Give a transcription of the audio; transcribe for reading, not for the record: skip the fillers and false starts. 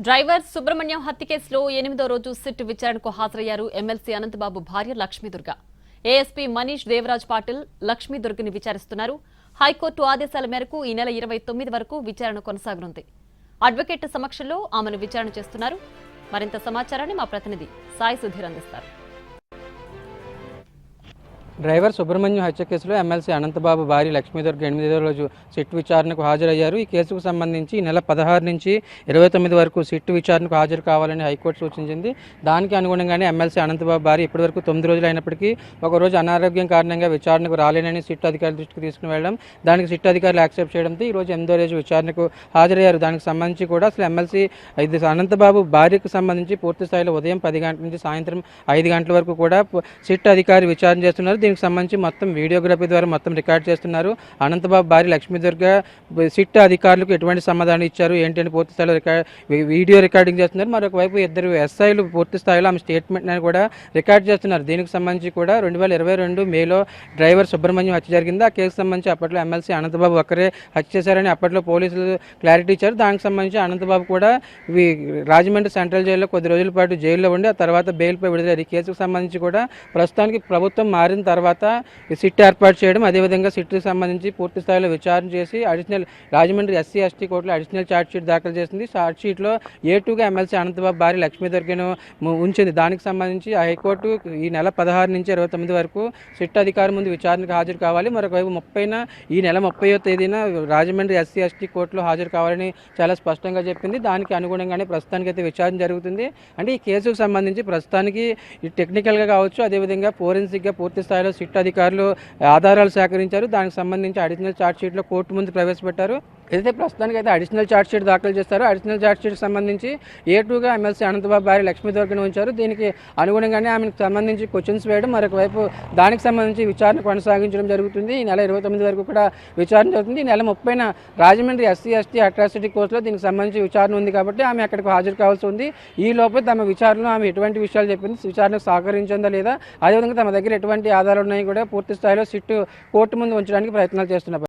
Driver Subrahmanyam హత్య కేసులో 8వ రోజు సిట్ విచారణకు హాజరయ్యారు ఎమ్మెల్సీ అనంతబాబు భార్య లక్ష్మీదుర్గ. ఏఎస్పీ మనీష్ దేవరాజ్ పాటిల్ లక్ష్మీదుర్గని విచారిస్తున్నారు. హైకోర్టు ఆదేశాల మేరకు ఈ నెల 29 వరకు విచారణ కొనసాగనుంది. అడ్వకేట్ సమక్షంలో ఆమెను విచారణ చేస్తున్నారు. మరింత సమాచారాన్ని మా ప్రతినిధి సాయి సుధీర్ అందిస్తారు. డ్రైవర్ సుబ్రహ్మణ్యం హత్య కేసులో ఎమ్మెల్సీ అనంతబాబు భార్య లక్ష్మీదుర్గ 8వ రోజు సిట్ విచారణకు హాజరయ్యారు. ఈ కేసుకు సంబంధించి ఈ నెల 16 నుంచి 29 వరకు సిట్ విచారణకు హాజరు కావాలని హైకోర్టు సూచించింది. దానికి అనుగుణంగానే ఎమ్మెల్సీ అనంతబాబు భార్య ఇప్పటివరకు 9 రోజులు అయినప్పటికీ ఒకరోజు అనారోగ్యం కారణంగా విచారణకు రాలేనని సిట్ అధికారుల దృష్టికి తీసుకుని వెళ్ళడం, దానికి సిట్ అధికారులు యాక్సెప్ట్ చేయడంతో ఈ రోజు 8వ రోజు విచారణకు హాజరయ్యారు. దానికి సంబంధించి కూడా అసలు ఎమ్మెల్సీ అనంతబాబు భార్యకు సంబంధించి పూర్తి స్థాయిలో ఉదయం 10 గంటల నుంచి సాయంత్రం 5 గంటల వరకు కూడా సిట్ అధికారి విచారణ చేస్తున్నారు. దీనికి సంబంధించి మొత్తం వీడియోగ్రఫీ ద్వారా మొత్తం రికార్డ్ చేస్తున్నారు. అనంతబాబు భార్య లక్ష్మీదుర్గ సిట్ అధికారులకు ఎటువంటి సమాధానం ఇచ్చారు ఏంటంటే పూర్తి స్థాయిలో వీడియో రికార్డింగ్ చేస్తున్నారు. మరొక వైపు 2 ఎస్ఐలు పూర్తి స్థాయిలో ఆమె స్టేట్మెంట్ కూడా రికార్డ్ చేస్తున్నారు. దీనికి సంబంధించి కూడా 2022 మేలో డ్రైవర్ సుబ్రహ్మణ్యం హత్య జరిగింది. ఆ కేసుకు సంబంధించి అప్పట్లో ఎమ్మెల్సీ అనంతబాబు ఒక్కరే హత్య చేశారని అప్పట్లో పోలీసులు క్లారిటీ ఇచ్చారు. దానికి సంబంధించి అనంతబాబు కూడా రాజమండ్రి సెంట్రల్ జైల్లో కొద్ది రోజుల పాటు జైల్లో ఉండి ఆ తర్వాత బెయిల్పై విడుదలయ్యారు. ఈ కేసుకు సంబంధించి కూడా ప్రస్తుతానికి ప్రభుత్వం మారిన తర్వాత సిట్ ఏర్పాటు చేయడం, అదేవిధంగా సిట్కి సంబంధించి పూర్తి స్థాయిలో విచారణ చేసి రాజమండ్రి ఎస్సీ ఎస్టీ కోర్టులో అడిషనల్ ఛార్జ్ షీట్ దాఖలు చేసింది. ఛార్జ్ షీట్లో A2గా ఎమ్మెల్సీ అనంతబాబు భార్య లక్ష్మీదుర్గను ఉంచింది. దానికి సంబంధించి హైకోర్టు ఈ నెల 16 నుంచి 29 వరకు సిట్ అధికారి ముందు విచారణకు హాజరు కావాలి. మరొకవైపు 30న ఈ నెల 30వ తేదీన రాజమండ్రి ఎస్సీ ఎస్టీ కోర్టులో హాజరు కావాలని చాలా స్పష్టంగా చెప్పింది. దానికి అనుగుణంగానే ప్రస్తుతానికి అయితే విచారణ జరుగుతుంది. అంటే ఈ కేసుకు సంబంధించి ప్రస్తుతానికి టెక్నికల్గా కావచ్చు, అదేవిధంగా ఫోరెన్సిక్గా పూర్తి స్థాయిలో సిట్ అధికారులు ఆధారాలు సేకరించారు. దానికి సంబంధించి అడిషనల్ ఛార్జ్ షీట్లో కోర్టు ముందు ప్రవేశపెట్టారు. ఏదైతే ప్రస్తుతానికి అయితే అడిషనల్ ఛార్జ్ షీట్ దాఖలు చేస్తారో అడిషనల్ ఛార్జ్ షీట్కి సంబంధించి A2గా ఎమ్మెల్సీ అనంతబాబు భార్య లక్ష్మీదుర్గను ఉంచారు. దీనికి అనుగుణంగానే ఆమెకు సంబంధించి క్వశ్చన్స్ వేయడం, మరొక వైపు దానికి సంబంధించి విచారణ కొనసాగించడం జరుగుతుంది. ఈ నెల 29 వరకు కూడా విచారణ జరుగుతుంది. ఈ నెల 30న రాజమండ్రి ఎస్సీ ఎస్టీ అట్రాసిటీ కోర్టులో దీనికి సంబంధించి విచారణ ఉంది కాబట్టి ఆమె అక్కడికి హాజరు కావాల్సి ఉంది. ఈ లోపల తమ విచారణలో ఆమె ఎటువంటి విషయాలు చెప్పింది, విచారణకు సహకరించిందా లేదా, అదేవిధంగా తమ దగ్గర ఎటువంటి ఆధారాలు ఉన్నాయి కూడా పూర్తి స్థాయిలో సిట్ కోర్టు ముందు ఉంచడానికి ప్రయత్నాలు చేస్తున్నారు.